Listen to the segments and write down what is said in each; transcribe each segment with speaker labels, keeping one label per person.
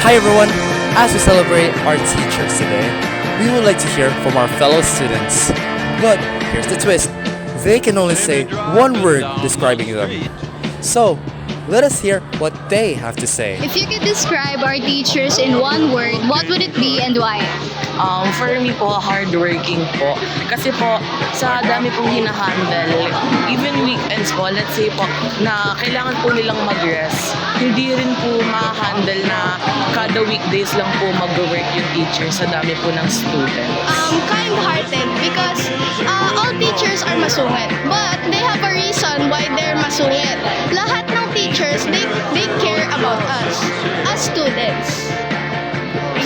Speaker 1: Hi everyone! As we celebrate our teachers today, we would like to hear from our fellow students. But here's the twist. They can only say one word describing them. So, let us hear what they have to say.
Speaker 2: If you could describe our teachers in one word, what would it be and why?
Speaker 3: For me po, hardworking po. Kasi po, sa dami pong hinahandle, even weekends po, let's say po, na kailangan po nilang mag-rest, hindi rin po ma-handle na kada weekdays lang po mag-work yung teacher sa dami po ng student.
Speaker 2: Kind-hearted because all teachers are masungit. But they have a reason why they're masungit. Lahat ng teachers, they care about us, as students.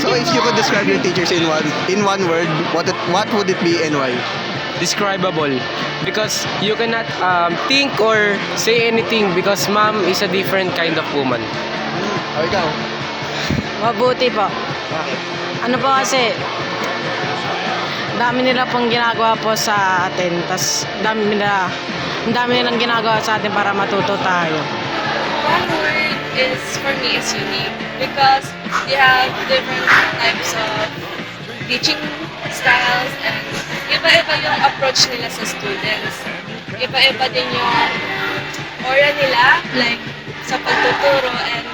Speaker 4: So if you could describe your teachers in one word, what would it be and why?
Speaker 5: Describable because you cannot think or say anything because mom is a different kind of woman.
Speaker 4: O ikaw?
Speaker 3: Mabuti po.
Speaker 4: Bakit?
Speaker 3: Ano po kasi, dami nila pong ginagawa po sa atin, tas dami nilang ginagawa sa atin para matuto tayo.
Speaker 6: One word is for me is unique because they have different types of teaching styles and iba-iba yung approach nila sa students. Iba-iba din yung aura nila, like sa pagtuturo and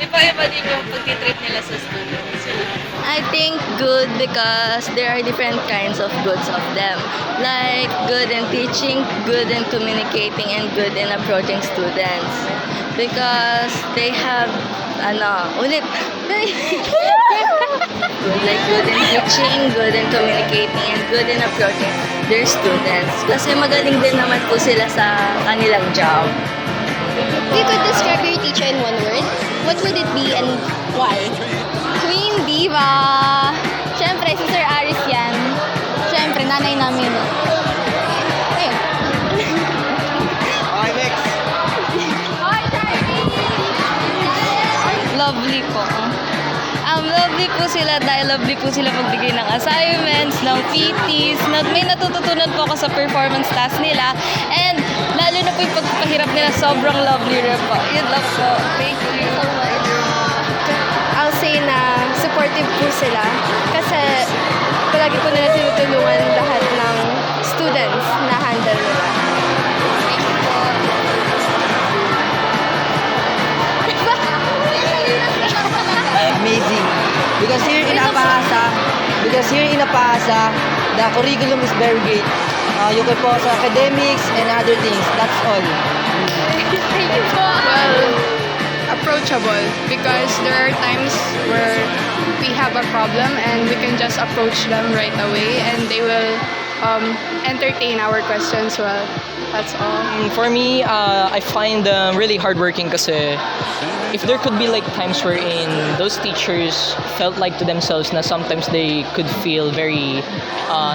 Speaker 6: iba-iba din yung pagtitreat nila sa students.
Speaker 7: I think good because there are different kinds of goods of them. Like good in teaching, good in communicating, and good in approaching students. Because they have, ulit. Like good in teaching, good in communicating, and good in approaching their students. Kasi magaling din naman po sila sa kanilang job.
Speaker 2: If you could describe your teacher in one word, what would it be and why?
Speaker 8: Queen Diva! Siyempre, si Sir Aris yan. Siyempre, nanay namin. Ayun.
Speaker 4: Okay, next.
Speaker 7: Lovely po. Lovely po sila dahil lovely po sila magbigay ng assignments, ng PTs, may natututunan po ako sa performance task nila, and lalo na po yung pagpapahirap nila, sobrang lovely rin po. Yun lang po. Thank you so much.
Speaker 8: I'll say na supportive po sila kasi palagi po nila tinutulungan lahat ng students na handle nila.
Speaker 9: Amazing. Because here in Apahasa, the curriculum is very great. You can focus on academics and other things. That's all.
Speaker 10: Well, approachable because there are times where we have a problem and we can just approach them right away and they will entertain our questions well. That's all.
Speaker 11: For me, I find them really hardworking kasi if there could be like times wherein those teachers felt like to themselves na sometimes they could feel very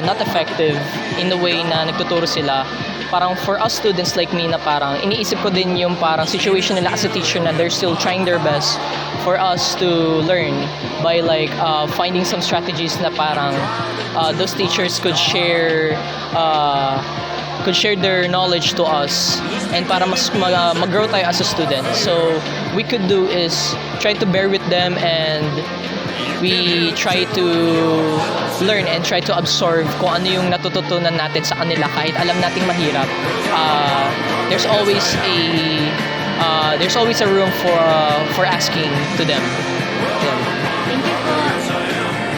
Speaker 11: not effective in the way na nagtuturo sila, parang for us students like me na parang iniisip ko din yung parang situation nila as a teacher na they're still trying their best for us to learn by like finding some strategies na parang those teachers could share their knowledge to us and para mas mag-grow tayo as a student. So we could do is try to bear with them and we try to learn and try to absorb kung ano yung natututunan natin sa kanila kahit alam nating mahirap. There's always a room for asking to them.
Speaker 7: Thank you po.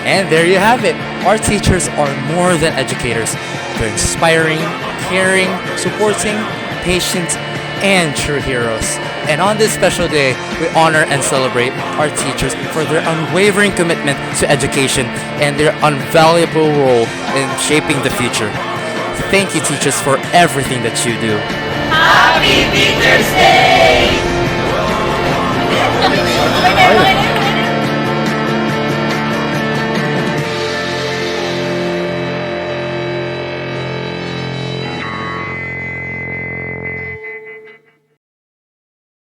Speaker 1: And there you have it. Our teachers are more than educators. They're inspiring, caring, supporting, patient, and true heroes. And on this special day, we honor and celebrate our teachers for their unwavering commitment to education and their invaluable role in shaping the future. Thank you, teachers, for everything that you do.
Speaker 6: Happy Teacher's Day!